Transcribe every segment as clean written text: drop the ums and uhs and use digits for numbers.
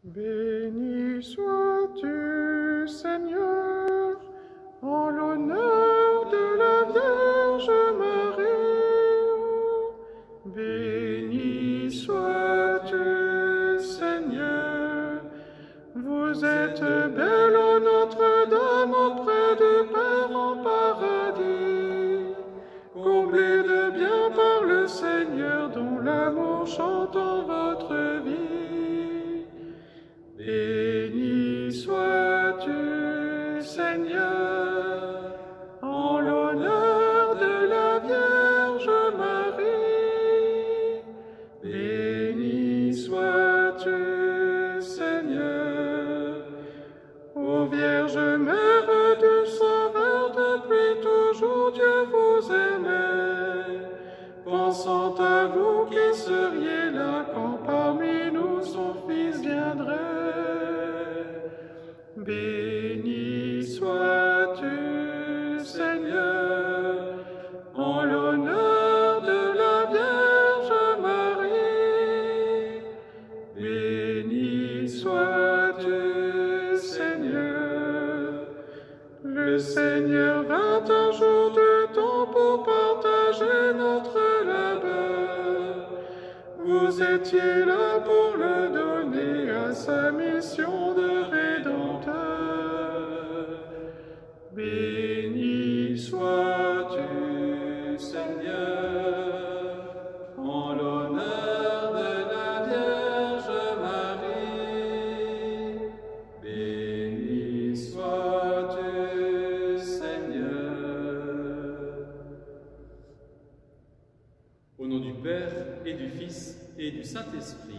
Béni sois-tu, Seigneur, en l'honneur de la Vierge Marie. Béni sois-tu, Seigneur, vous êtes belle, ô Notre-Dame, auprès du Père en paradis, comblée de bien par le Seigneur, dont l'amour chante en votre vie. Béni sois-tu, Seigneur, en l'honneur de la Vierge Marie. Béni sois-tu, Seigneur, ô Vierge Mère du Sauveur, depuis toujours Dieu vous aimait, pensant à vous qui seriez là quand parmi nous son Fils viendrait. Béni sois-tu, Seigneur, en l'honneur de la Vierge Marie. Béni sois-tu, Seigneur. Le Seigneur vint un jour du temps pour partager notre labeur. Vous étiez là pour le donner à sa mission de Rédempteur. Béni sois-tu, Seigneur, en l'honneur de la Vierge Marie. Béni sois-tu, Seigneur. Au nom du Père et du Fils et du Saint-Esprit.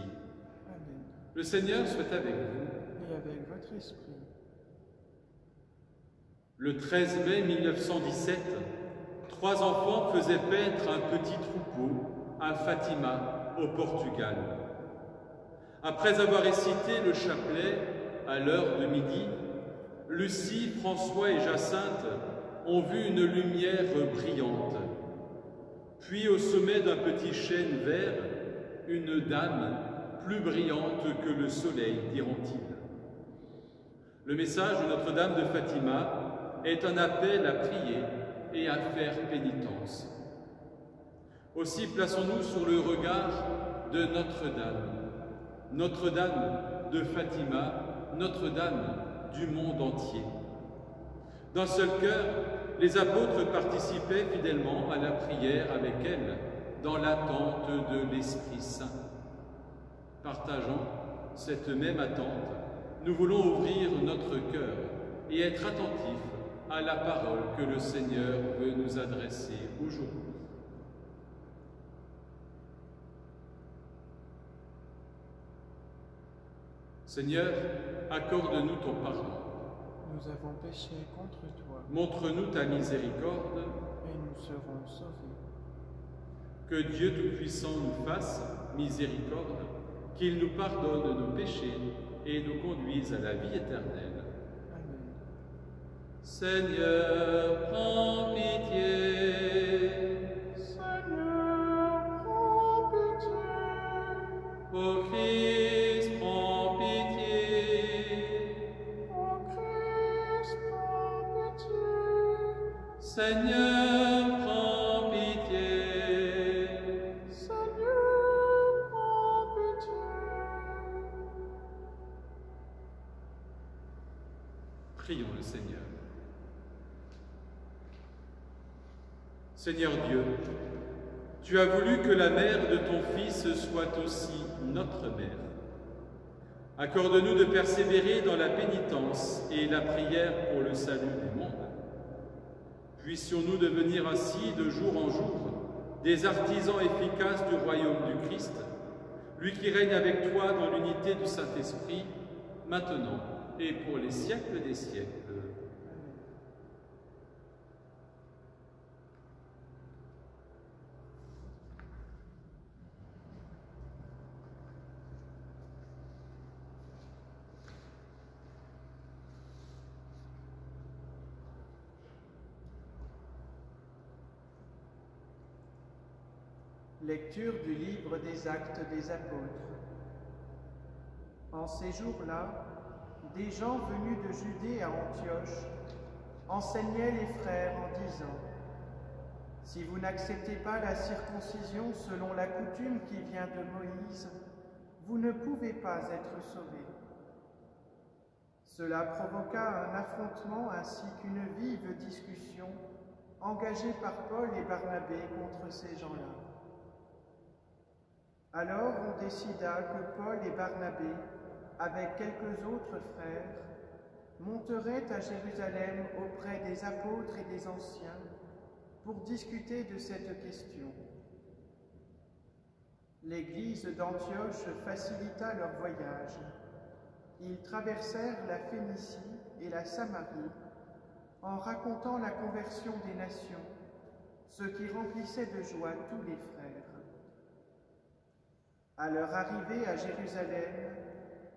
Amen. Le Seigneur soit avec vous. Et avec votre esprit. Le 13 mai 1917, 3 enfants faisaient paître un petit troupeau à Fatima, au Portugal. Après avoir récité le chapelet à l'heure de midi, Lucie, François et Jacinthe ont vu une lumière brillante. Puis au sommet d'un petit chêne vert, une dame plus brillante que le soleil, diront-ils. Le message de Notre-Dame de Fatima est un appel à prier et à faire pénitence. Aussi plaçons-nous sur le regard de Notre-Dame, Notre-Dame de Fatima, Notre-Dame du monde entier. D'un seul cœur, les apôtres participaient fidèlement à la prière avec elle, dans l'attente de l'Esprit Saint. Partageant cette même attente, nous voulons ouvrir notre cœur et être attentifs à la parole que le Seigneur veut nous adresser aujourd'hui. Seigneur, accorde-nous ton pardon. Nous avons péché contre toi, Montre-nous ta miséricorde. et nous serons sauvés. Que Dieu Tout-Puissant nous fasse miséricorde, qu'il nous pardonne nos péchés et nous conduise à la vie éternelle. Amen. Seigneur, prends pitié. Seigneur, prends pitié. Ô Christ, prends pitié. Ô Christ, prends pitié. Seigneur, prends pitié. Seigneur, prends pitié. Prions le Seigneur. Seigneur Dieu, tu as voulu que la mère de ton Fils soit aussi notre mère. Accorde-nous de persévérer dans la pénitence et la prière pour le salut du monde. Puissions-nous devenir ainsi, de jour en jour, des artisans efficaces du royaume du Christ, lui qui règne avec toi dans l'unité du Saint-Esprit, maintenant et pour les siècles des siècles. Lecture du livre des Actes des Apôtres. En ces jours-là, des gens venus de Judée à Antioche enseignaient les frères en disant : « Si vous n'acceptez pas la circoncision selon la coutume qui vient de Moïse, vous ne pouvez pas être sauvés. » Cela provoqua un affrontement ainsi qu'une vive discussion engagée par Paul et Barnabé contre ces gens-là. Alors on décida que Paul et Barnabé, avec quelques autres frères, monteraient à Jérusalem auprès des apôtres et des anciens pour discuter de cette question. L'église d'Antioche facilita leur voyage. Ils traversèrent la Phénicie et la Samarie en racontant la conversion des nations, ce qui remplissait de joie tous les frères. À leur arrivée à Jérusalem,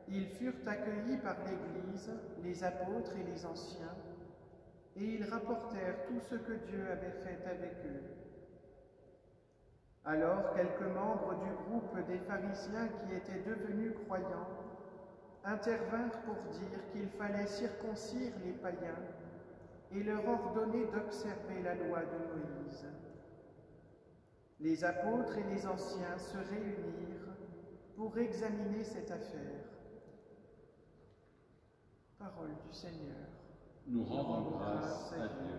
ils furent accueillis par l'Église, les apôtres et les anciens, et ils rapportèrent tout ce que Dieu avait fait avec eux. Alors quelques membres du groupe des pharisiens qui étaient devenus croyants intervinrent pour dire qu'il fallait circoncire les païens et leur ordonner d'observer la loi de Moïse. Les apôtres et les anciens se réunirent pour examiner cette affaire. Parole du Seigneur. Nous rendons grâce à Dieu.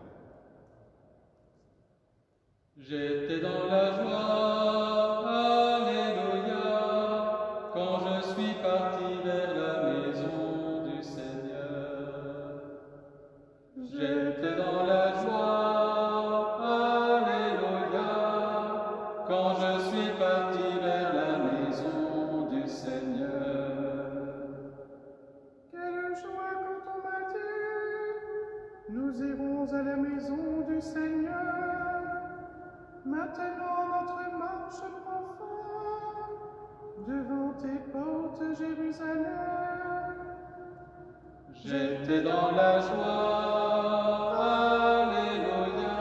J'étais dans la joie, alléluia, quand je suis parti vers la maison du Seigneur. J'étais dans la joie, alléluia, quand je suis parti vers la maison du Seigneur. Quelle joie quand on m'a dit : nous irons à la maison du Seigneur. Maintenant notre marche prend fin devant tes portes, Jérusalem. J'étais dans la joie, alléluia,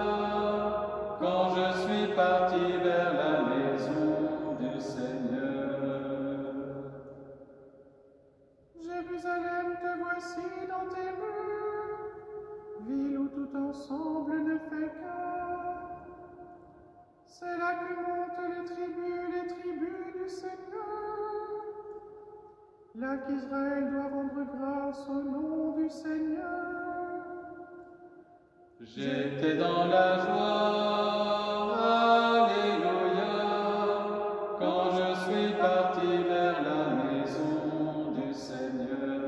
quand je suis parti vers la maison du Seigneur. Jérusalem, te voici dans tes murs, ville où tout ensemble ne fait qu'un. C'est là que montent les tribus du Seigneur. Là qu'Israël doit rendre grâce au nom du Seigneur. J'étais dans la joie, alléluia, quand je suis parti vers la maison du Seigneur.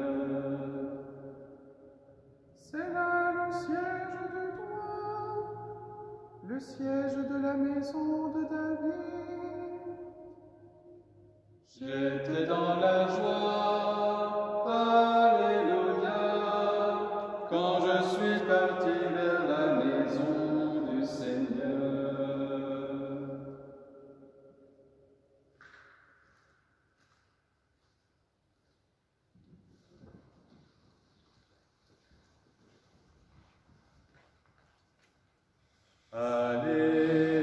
C'est là le siège de droit, le siège de la maison de David. J'étais dans la joie, alléluia, quand je suis parti vers la maison du Seigneur. Alléluia,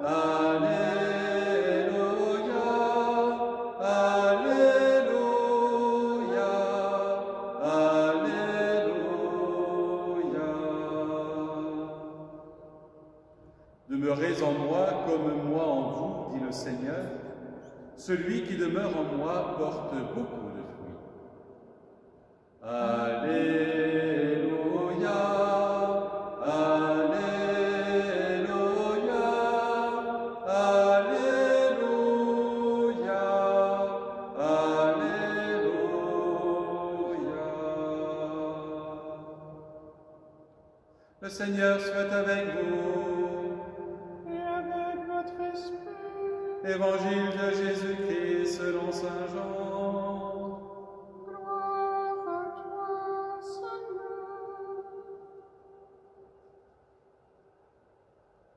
Alléluia, Alléluia, Alléluia. Demeurez en moi comme moi en vous, dit le Seigneur. Celui qui demeure en moi porte beaucoup de fruits. Alléluia, Alléluia, Alléluia, Alléluia. Le Seigneur soit avec vous. Et avec votre esprit. Évangile de Jésus-Christ selon saint Jean. Gloire à toi, Seigneur.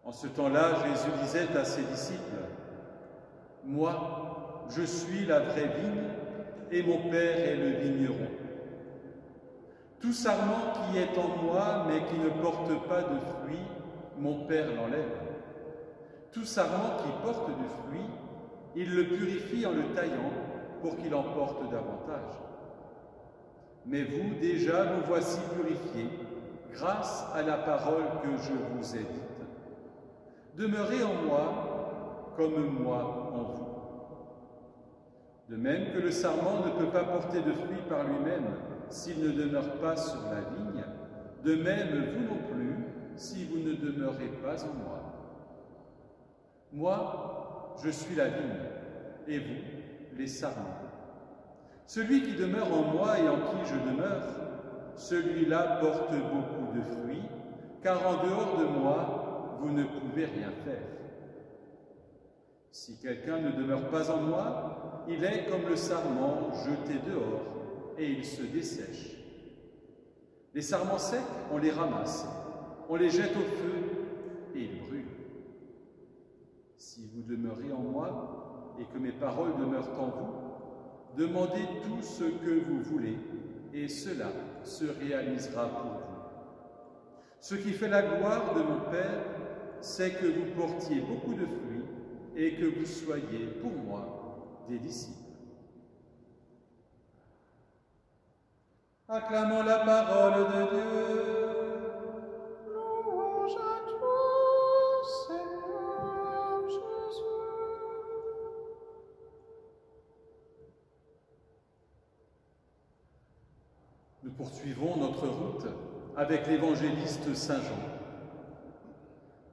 En ce temps-là, Jésus disait à ses disciples : « Moi, je suis la vraie vigne, et mon Père est le vigneron. Tout sarment qui est en moi, mais qui ne porte pas de fruit, mon Père l'enlève. Tout sarment qui porte du fruit, il le purifie en le taillant, pour qu'il en porte davantage. Mais vous, déjà, vous voici purifiés, grâce à la parole que je vous ai dite. Demeurez en moi, comme moi en vous. De même que le sarment ne peut pas porter de fruits par lui-même s'il ne demeure pas sur la vigne, de même vous non plus, si vous ne demeurez pas en moi. Moi, je suis la vigne, et vous, les sarments. Celui qui demeure en moi et en qui je demeure, celui-là porte beaucoup de fruits, car en dehors de moi, vous ne pouvez rien faire. Si quelqu'un ne demeure pas en moi, il est comme le sarment jeté dehors, et il se dessèche. Les sarments secs, on les ramasse, on les jette au feu, et ils brûlent. Si vous demeurez en moi, et que mes paroles demeurent en vous, demandez tout ce que vous voulez, et cela se réalisera pour vous. Ce qui fait la gloire de mon Père, c'est que vous portiez beaucoup de fruits, et que vous soyez, pour moi, des disciples. Acclamons la parole de Dieu. Louange à toi, Seigneur Jésus. Nous poursuivons notre route avec l'évangéliste Saint Jean.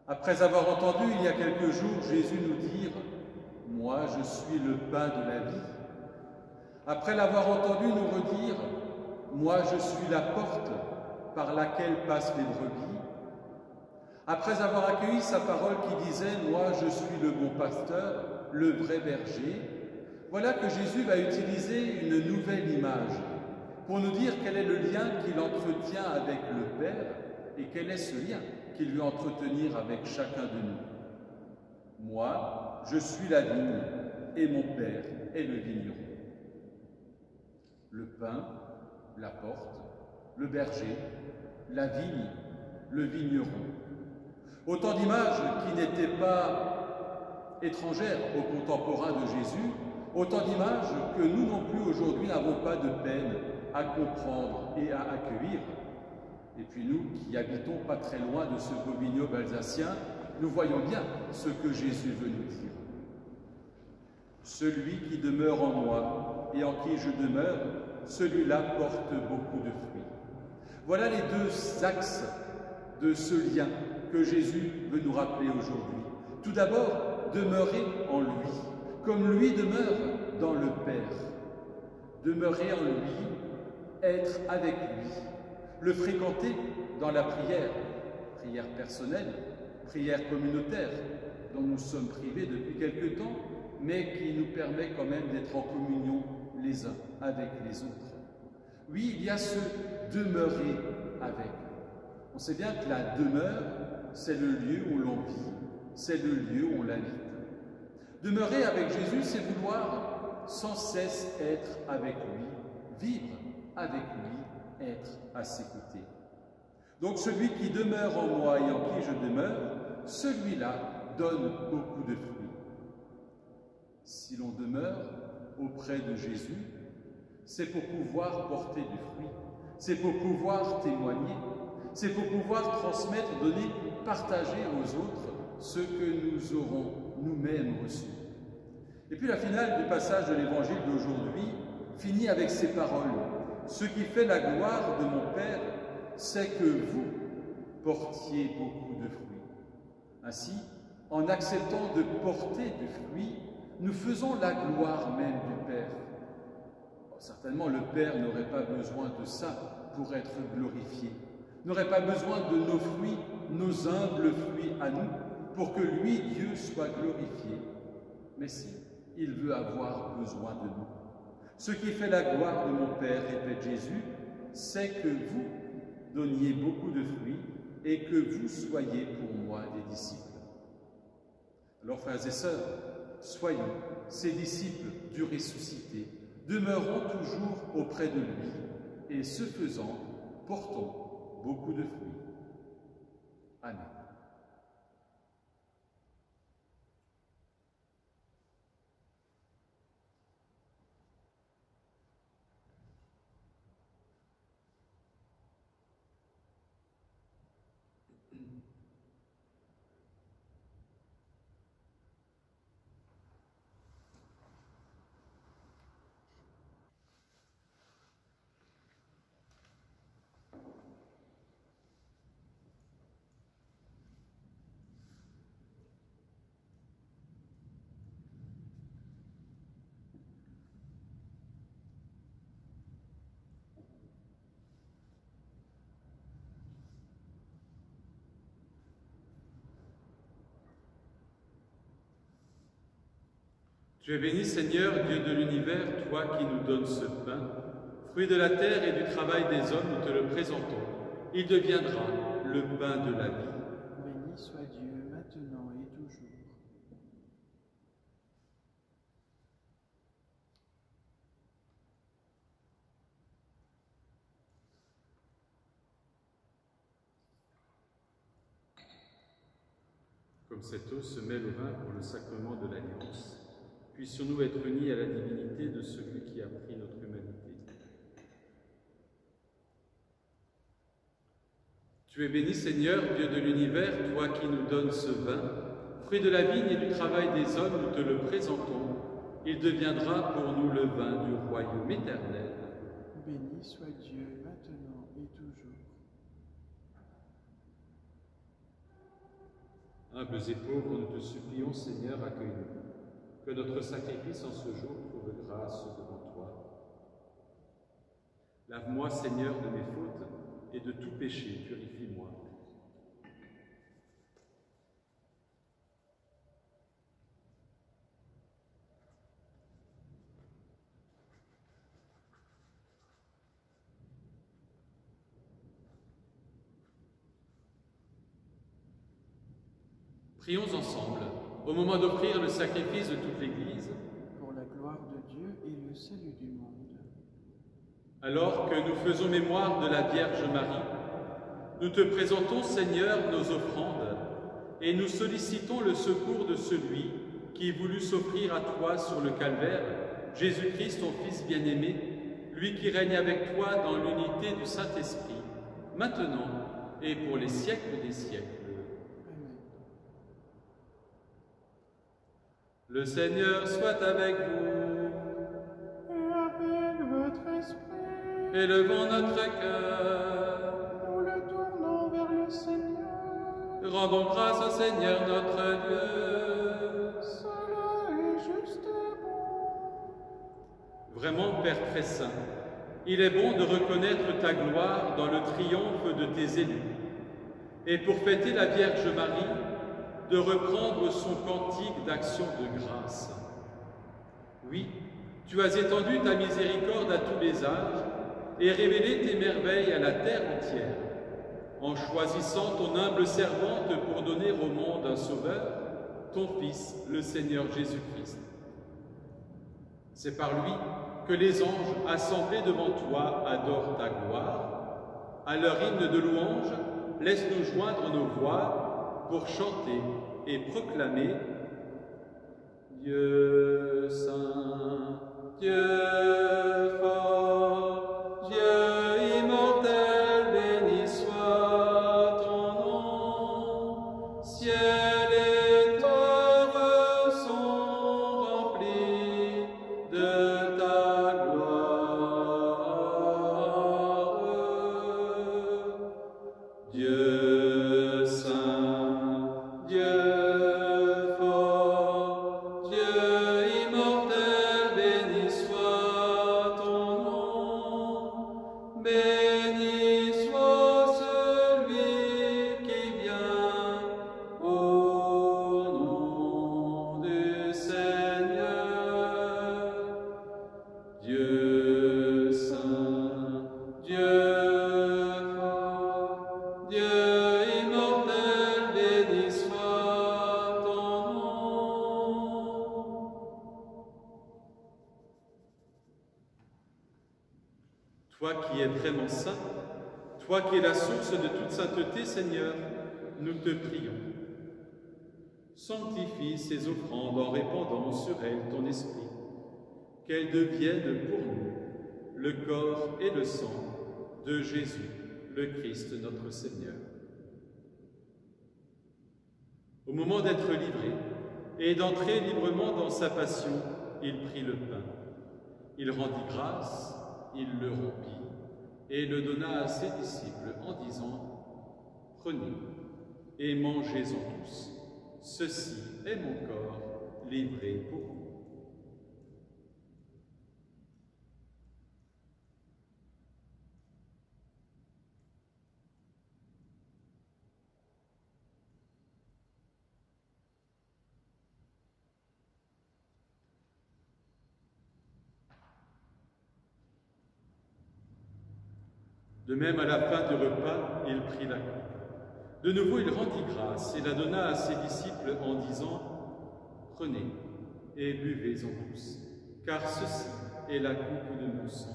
Après avoir entendu il y a quelques jours Jésus nous dire « Moi, je suis le pain de la vie », après l'avoir entendu nous redire « Moi, je suis la porte par laquelle passent les brebis », après avoir accueilli sa parole qui disait « Moi, je suis le bon pasteur, le vrai berger », voilà que Jésus va utiliser une nouvelle image pour nous dire quel est le lien qu'il entretient avec le Père et quel est ce lien qu'il veut entretenir avec chacun de nous. Moi, je suis la vigne et mon Père est le vigneron. Le pain, la porte, le berger, la vigne, le vigneron. Autant d'images qui n'étaient pas étrangères aux contemporains de Jésus, autant d'images que nous non plus aujourd'hui n'avons pas de peine à comprendre et à accueillir. Et puis nous, qui habitons pas très loin de ce beau vignoble alsacien, nous voyons bien ce que Jésus veut nous dire. Celui qui demeure en moi et en qui je demeure, celui-là porte beaucoup de fruits. Voilà les deux axes de ce lien que Jésus veut nous rappeler aujourd'hui. Tout d'abord, demeurer en lui, comme lui demeure dans le Père. Demeurer en lui, être avec lui, le fréquenter dans la prière, prière personnelle, prière communautaire, dont nous sommes privés depuis quelque temps, mais qui nous permet quand même d'être en communion les uns avec les autres. Oui, il y a ce demeurer avec. On sait bien que la demeure, c'est le lieu où l'on vit, c'est le lieu où on habite. Demeurer avec Jésus, c'est vouloir sans cesse être avec lui, vivre avec lui, être à ses côtés. Donc celui qui demeure en moi et en qui je demeure, celui-là donne beaucoup de fruits. Si l'on demeure auprès de Jésus, c'est pour pouvoir porter du fruit, c'est pour pouvoir témoigner, c'est pour pouvoir transmettre, donner, partager aux autres ce que nous aurons nous-mêmes reçu. Et puis la finale du passage de l'Évangile d'aujourd'hui finit avec ces paroles. Ce qui fait la gloire de mon Père, c'est que vous portiez beaucoup de fruits. Ainsi, en acceptant de porter du fruit, nous faisons la gloire même du Père. Bon, certainement, le Père n'aurait pas besoin de ça pour être glorifié, n'aurait pas besoin de nos fruits, nos humbles fruits à nous, pour que lui, Dieu, soit glorifié. Mais si, il veut avoir besoin de nous. Ce qui fait la gloire de mon Père, répète Jésus, c'est que vous donniez beaucoup de fruits et que vous soyez pour moi des disciples. Alors, frères et sœurs, soyons ces disciples du ressuscité, demeurons toujours auprès de lui et ce faisant, portons beaucoup de fruits. Amen. Tu es béni, Seigneur, Dieu de l'univers, toi qui nous donnes ce pain, fruit de la terre et du travail des hommes, nous te le présentons. Il deviendra le pain de la vie. Béni soit Dieu, maintenant et toujours. Comme cette eau se mêle au vin pour le sacrement de l'Alliance, puissions-nous être unis à la divinité de celui qui a pris notre humanité. Tu es béni, Seigneur, Dieu de l'univers, toi qui nous donnes ce vin, fruit de la vigne et du travail des hommes, nous te le présentons. Il deviendra pour nous le vin du royaume éternel. Béni soit Dieu, maintenant et toujours. Humbles et pauvres, nous te supplions, Seigneur, accueille-nous, que notre sacrifice en ce jour trouve grâce devant toi. Lave-moi, Seigneur, de mes fautes et de tout péché, purifie-moi. Prions ensemble, au moment d'offrir le sacrifice de toute l'Église, pour la gloire de Dieu et le salut du monde. Alors que nous faisons mémoire de la Vierge Marie, nous te présentons, Seigneur, nos offrandes, et nous sollicitons le secours de celui qui voulut s'offrir à toi sur le calvaire, Jésus-Christ, ton Fils bien-aimé, lui qui règne avec toi dans l'unité du Saint-Esprit, maintenant et pour les siècles des siècles. Le Seigneur soit avec vous. Et avec votre esprit. Élevons notre cœur. Nous le tournons vers le Seigneur. Rendons grâce au Seigneur notre Dieu. Cela est juste et bon. Vraiment, Père très saint, il est bon de reconnaître ta gloire dans le triomphe de tes élus. Et pour fêter la Vierge Marie, de reprendre son cantique d'action de grâce. Oui, tu as étendu ta miséricorde à tous les âges et révélé tes merveilles à la terre entière, en choisissant ton humble servante pour donner au monde un sauveur, ton Fils, le Seigneur Jésus-Christ. C'est par lui que les anges, assemblés devant toi, adorent ta gloire. À leur hymne de louange, laisse-nous joindre nos voix pour chanter et proclamer Dieu saint, Dieu fort, Dieu immortel, béni soit ton nom. Ciel et terre sont remplis de ta gloire. Dieu saint, Dieu fort, Dieu immortel, béni soit ton nom. Béni soit celui qui vient au nom du Seigneur. Dieu saint, Dieu fort, Dieu immortel, béni soit ton nom. Toi qui es vraiment saint, toi qui es la source de toute sainteté, Seigneur, nous te prions. Sanctifie ces offrandes en répandant sur elles ton esprit, qu'elles deviennent pour nous le corps et le sang de Jésus, le Christ notre Seigneur. Au moment d'être livré et d'entrer librement dans sa passion, il prit le pain. Il rendit grâce, il le rompit et le donna à ses disciples en disant « Prenez et mangez-en tous. Ceci est mon corps livré pour vous. » De même, à la fin du repas, il prit la coupe. De nouveau, il rendit grâce et la donna à ses disciples en disant « Prenez et buvez-en tous, car ceci est la coupe de mon sang,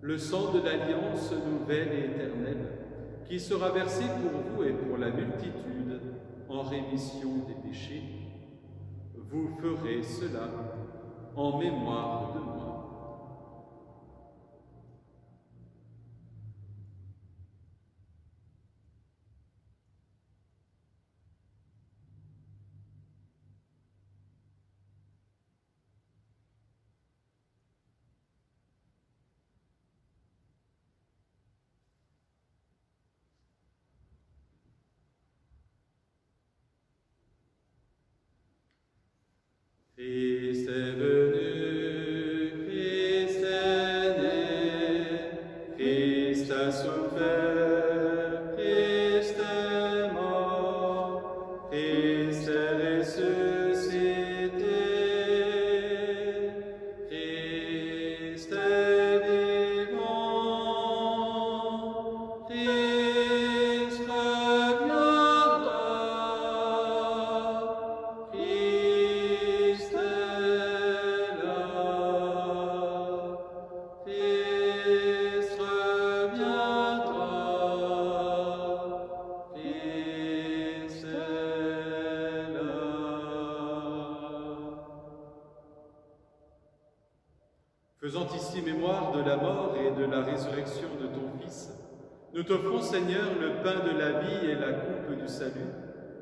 le sang de l'alliance nouvelle et éternelle, qui sera versé pour vous et pour la multitude en rémission des péchés. Vous ferez cela en mémoire de moi. » Christ est venu, Christ est né, Christ a souffert, Christ est mort, Christ est ressuscité, Christ est vivant, Christ reviendra, Christ est là, Christ reviendra, Christ est là. Faisant ici mémoire de la mort et de la résurrection de ton Fils, nous t'offrons, Seigneur, le pain de la vie et la coupe du salut,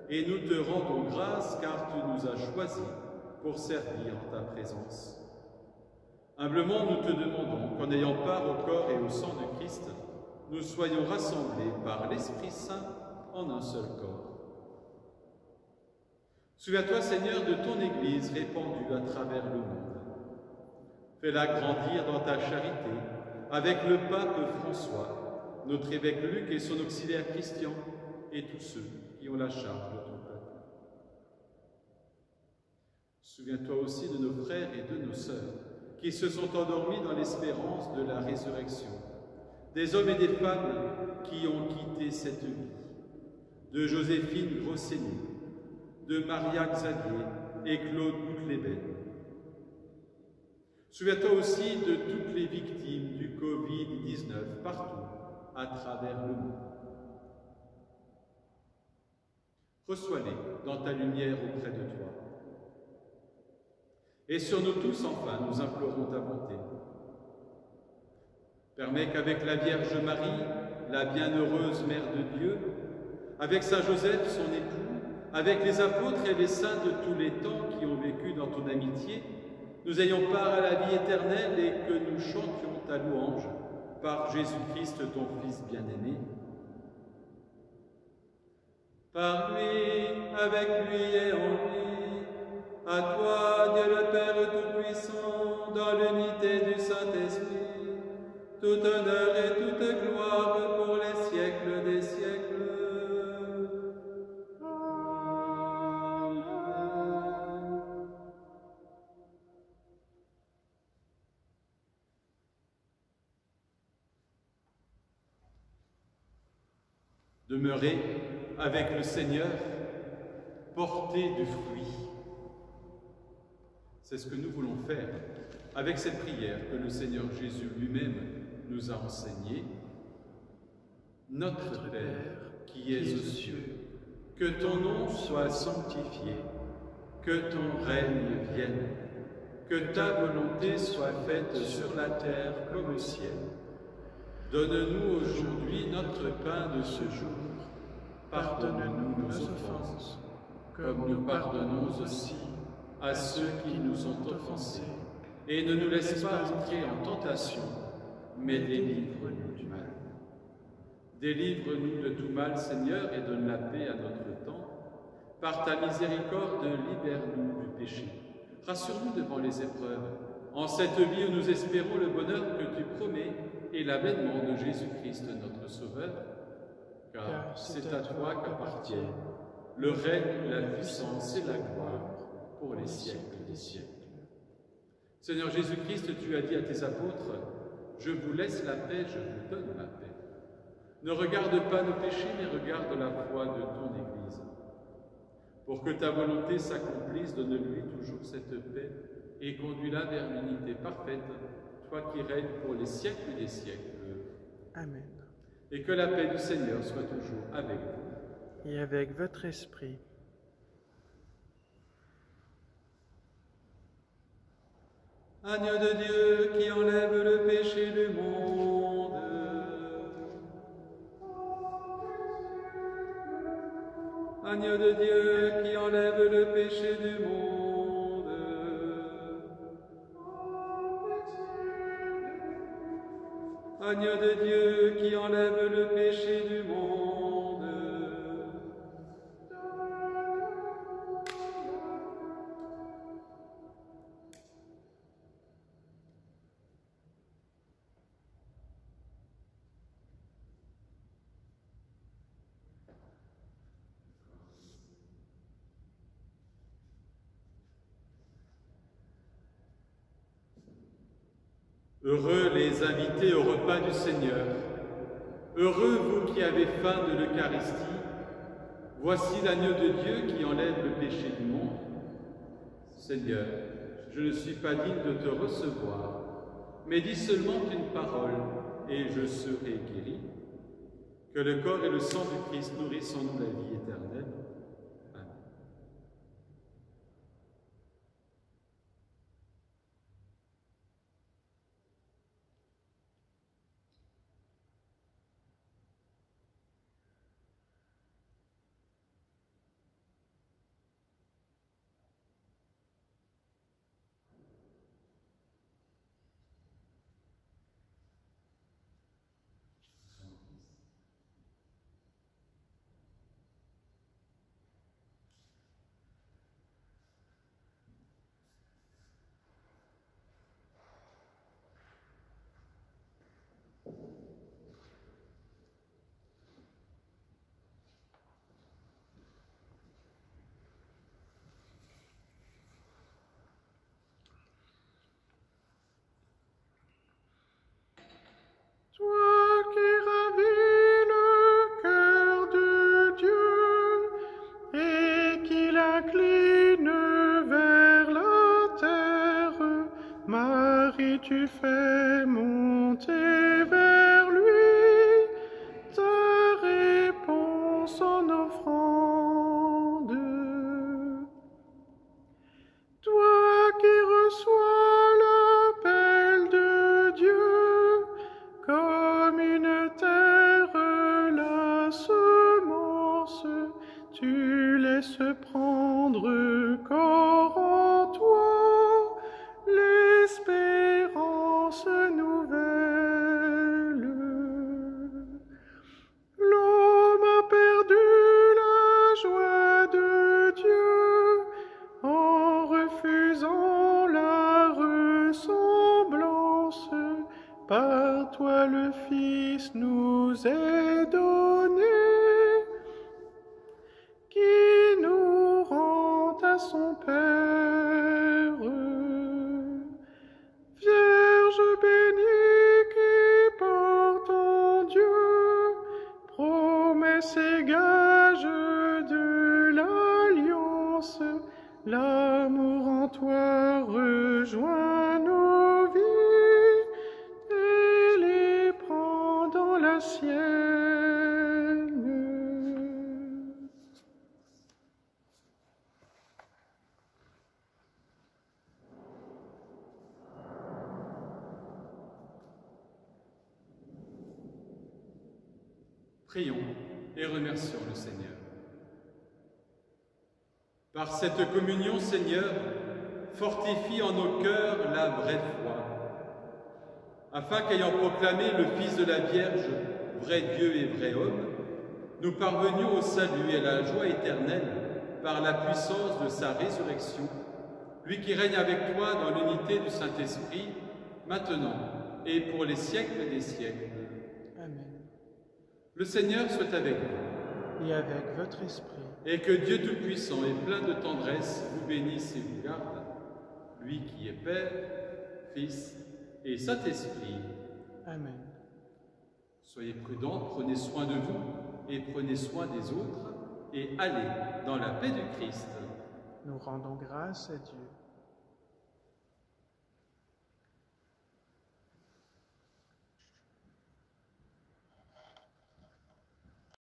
et nous te rendons grâce car tu nous as choisis pour servir en ta présence. Humblement, nous te demandons qu'en ayant part au corps et au sang de Christ, nous soyons rassemblés par l'Esprit Saint en un seul corps. Souviens-toi, Seigneur, de ton Église répandue à travers le monde. Fais-la grandir dans ta charité, avec le pape François, notre évêque Luc et son auxiliaire Christian, et tous ceux qui ont la charge de ton peuple. Souviens-toi aussi de nos frères et de nos sœurs, qui se sont endormis dans l'espérance de la résurrection, des hommes et des femmes qui ont quitté cette vie, de Joséphine Grosseigny, de Maria Xavier et Claude Boutleben. Souviens-toi aussi de toutes les victimes du Covid-19 partout à travers le monde. Reçois-les dans ta lumière auprès de toi. Et sur nous tous, enfin, nous implorons ta bonté. Permets qu'avec la Vierge Marie, la bienheureuse Mère de Dieu, avec Saint Joseph, son époux, avec les apôtres et les saints de tous les temps qui ont vécu dans ton amitié, nous ayons part à la vie éternelle et que nous chantions ta louange par Jésus-Christ, ton Fils bien-aimé. Par lui, avec lui et en lui, à toi, Dieu le Père Tout-Puissant, dans l'unité du Saint-Esprit, tout honneur et toute gloire pour les siècles des siècles. Demeurez avec le Seigneur, portez du fruit. C'est ce que nous voulons faire avec cette prière que le Seigneur Jésus lui-même nous a enseignée. Notre Père, qui es aux cieux, que ton nom soit sanctifié, que ton règne vienne, que ta volonté soit faite sur la terre comme au ciel. Donne-nous aujourd'hui notre pain de ce jour. Pardonne-nous nos offenses, comme nous pardonnons aussi à ceux qui nous ont offensés. Et ne nous laisse pas entrer en tentation, mais délivre-nous du mal. Délivre-nous de tout mal, Seigneur, et donne la paix à notre temps. Par ta miséricorde, libère-nous du péché. Rassure-nous devant les épreuves. En cette vie où nous espérons le bonheur que tu promets et l'avènement de Jésus-Christ, notre Sauveur, car c'est à toi qu'appartiennent le règne, la puissance et la gloire pour les siècles des siècles. Seigneur Jésus-Christ, tu as dit à tes apôtres, « Je vous laisse la paix, je vous donne la paix. Ne regarde pas nos péchés, mais regarde la foi de ton Église. Pour que ta volonté s'accomplisse, donne-lui toujours cette paix et conduis-la vers l'unité parfaite, toi qui règnes pour les siècles des siècles. Amen. Et que la paix du Seigneur soit toujours avec vous. Et avec votre esprit. Agneau de Dieu qui enlève le péché du monde. Agneau de Dieu qui enlève le péché du monde. Agneau de Dieu qui enlève le péché du monde. Heureux les invités au repas du Seigneur. Heureux vous qui avez faim de l'Eucharistie. Voici l'agneau de Dieu qui enlève le péché du monde. Seigneur, je ne suis pas digne de te recevoir, mais dis seulement une parole et je serai guéri. Que le corps et le sang du Christ nourrissent en nous la vie éternelle. Amen. Toi qui ravis le cœur de Dieu et qui l'incline vers la terre, Marie, tu fais monter vers lui ta réponse en offrande. Toi qui reçois l'appel de Dieu, comme une terre la semence, tu laisses prendre corps en toi l'espérance nouvelle. L'homme a perdu la joie de Dieu en refusant la ressemblance. Par toi le Fils nous est donné, qui nous rend à son Père. Vierge bénie qui porte en Dieu promesse et gage de l'alliance, l'amour en toi rejoint nos vies et les prend dans la sienne. Prions et remercions le Seigneur. Par cette communion, Seigneur, fortifie en nos cœurs la vraie foi, afin qu'ayant proclamé le Fils de la Vierge, vrai Dieu et vrai homme, nous parvenions au salut et à la joie éternelle par la puissance de sa résurrection, lui qui règne avec toi dans l'unité du Saint-Esprit, maintenant et pour les siècles des siècles. Amen. Le Seigneur soit avec vous. Et avec votre esprit. Et que Dieu Tout-Puissant et plein de tendresse vous bénisse et vous garde, lui qui est Père, Fils et Saint-Esprit. Amen. Soyez prudents, prenez soin de vous et prenez soin des autres et allez dans la paix du Christ. Nous rendons grâce à Dieu.